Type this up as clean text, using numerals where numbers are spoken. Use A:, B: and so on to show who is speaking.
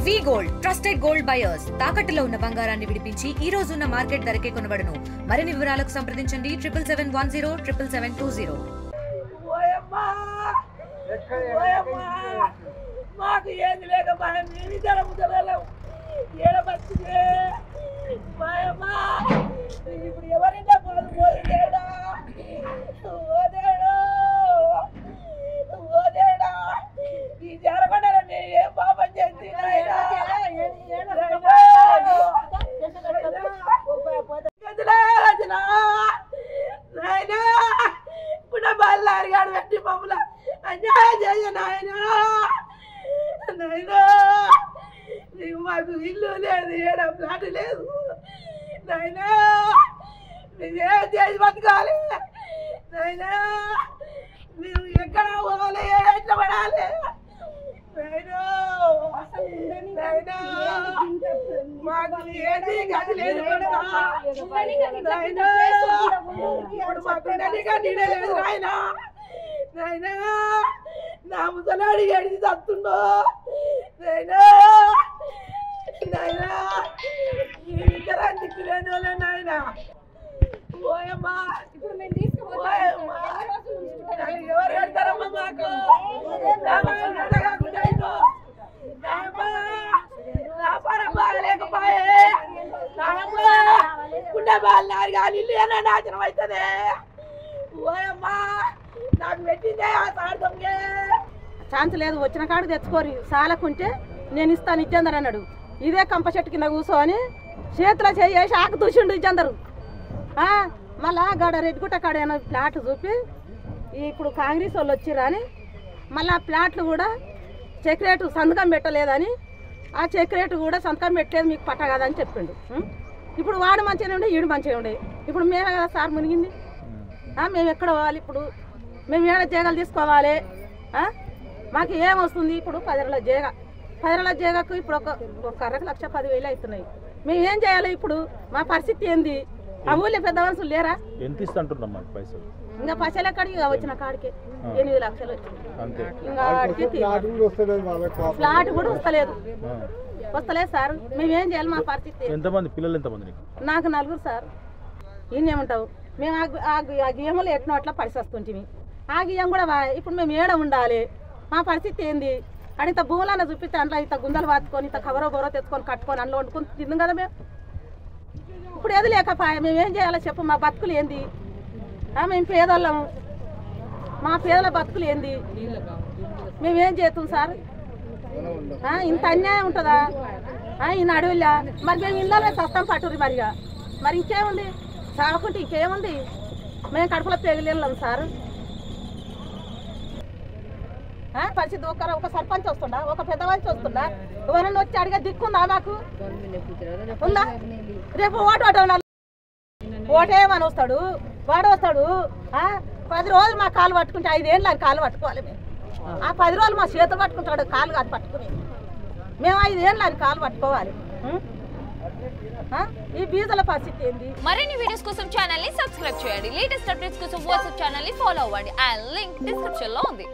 A: వి gold trusted gold buyers తాకట్టులో ఉన్న బంగారాన్ని విడిపించి ఈ రోజు ఉన్న మార్కెట్ ధరకే కొనబడును. మరిన్ని వివరాలకు సంప్రదించండి 77107720.
B: మాకు ఏది లేక మనం ఏమి జరగలేము ఏడబచ్చింది ఇప్పుడు ఎవరింటే పోదు పోదేడా ఓదేడా ఓదేడా ఈ జరగకుండా ఏం పాపం చేసి ఇప్పుడు బల్లారిగాడు పెట్టి మమ్మల్ని అన్యాయం చేయ నాయనా మాకు ఇల్లు లేదు ఏడ ఫ్లాట్ లేదు నాయనా మేమేం చేసి బతకాలి నాయనా మీరు ఎక్కడ పోవాలి ఎట్లా పడాలి నాయనా మాకు ఏది గది లేదు ఇప్పుడు మాకు గది లేదు నాయనా నాయనా నా ముసలాడి ఏడిది తత్తుండో నాయనా నాయనా ఇద్దరు దిక్కులేని వాళ్ళే నాయనా ఓయమ్మా ఎవరు పెడతారమ్మా మాకు నా పరం బాగలేకపోయే కుండే బాలినారు కానీ ఇల్లు ఏనా నాశనం అవుతుంది ఓయమ్మా నాకు పెట్టిందే ఆ సార్థంగా
C: ఛాన్స్ లేదు వచ్చిన కాడికి తెచ్చుకోరు సాలకుంటే నేను ఇస్తాను ఇచ్చేందరు అన్నాడు. ఇదే కంప చెట్టు కింద కూర్చొని చేతిలో చేసి ఆకు దూసిండు ఇచ్చేందరు. మళ్ళా గడ రెడ్డిగుట్ట కాడ ప్లాట్ చూపి ఇప్పుడు కాంగ్రెస్ వాళ్ళు వచ్చిర్రని మళ్ళీ ప్లాట్లు కూడా సెక్రటరీ సంతకం పెట్టలేదని ఆ సెక్రటరీ కూడా సంతకం పెట్టలేదు మీకు పట్ట కదని చెప్పిండు. ఇప్పుడు వాడు మంచిగానే ఉండే ఈడు మంచిగా ఉండే ఇప్పుడు మేమే కదా సార్ మునిగింది. మేము ఎక్కడ పోవాలి ఇప్పుడు మేము ఏడ జేగలు తీసుకోవాలి మాకు ఏమొస్తుంది ఇప్పుడు 10 జేగకు ఇప్పుడు ఒక 1,10,000 అవుతున్నాయి. మేము ఏం చేయాలి ఇప్పుడు మా పరిస్థితి ఏంది? ఆ ఊళ్ళో పెద్ద మనుషులు లేరా?
D: ఎంత ఇస్తుంటున్నాం పైసలు
C: ఇంకా పైసలు ఎక్కడికి వచ్చిన కాడికి 8 లక్షలు వచ్చింది. ఇంకా ఫ్లాట్ కూడా వస్తలేదు సార్. మేమేం చేయాలి మా పరిస్థితి?
D: ఎంతమంది పిల్లలు ఎంతమంది?
C: నాకు 4 సార్. ఈయనేమంటావు మేము ఆ గేములు ఎట్నో అట్లా పరిస్థితుంది. ఆ గేయం కూడా ఇప్పుడు మేము ఏడ ఉండాలి? మా పరిస్థితి ఏంది? అని ఇంత భూములన్నా చూపిస్తే అందులో ఇంత గుందలు వాచుకొని ఇంత కవరో బొరో తెచ్చుకొని కట్టుకొని అందులో వండుకొని తిన్నాం కదా మేము. ఇప్పుడు ఏది లేకపోయా మేమేం చేయాలో చెప్పు? మా బతుకులు ఏంది? మేము పేదోళ్ళము. మా పేదల బతుకులు ఏంది? మేమేం చేస్తాం సార్? ఇంత అన్యాయం ఉంటుందా ఈయన అడవిలా? మరి మేము ఇళ్ళలో సస్తాం పట్టుర్రి మరి ఇంకేముంది? సాగుకుంటే ఇంకేముంది? మేము కడుపులో పెగిలేళ్ళం సార్. పరిస్థితి ఒక సర్పంచ్ వస్తుండా, ఒక పెద్ద మనిషి వస్తుండా, ఎవరన్నా వచ్చి అడిగే దిక్కుందా మాకు? ఉందా? రేపు ఓటేమని వస్తాడు వాడు వస్తాడు. 10 రోజులు మా కాలు పట్టుకుంటే 5 ఏళ్ళు ఆయన కాలు పట్టుకోవాలి మేము. ఆ 10 రోజులు మా చేతులు పట్టుకుంటాడు కాలు కాదు పట్టుకుని మేము 5 ఏళ్ళు ఆయన కాలు పట్టుకోవాలి. ఈ బీజల పరిస్థితి ఏంది?
E: మరిన్ని వీడియోస్ కోసం ఛానల్ ని సబ్స్క్రైబ్ చేయండి. లేటెస్ట్ అప్డేట్స్ కోసం వాట్సాప్ ఛానల్ ని ఫాలో అవ్వండి. ఆ లింక్ డిస్క్రిప్షన్ లో ఉంది.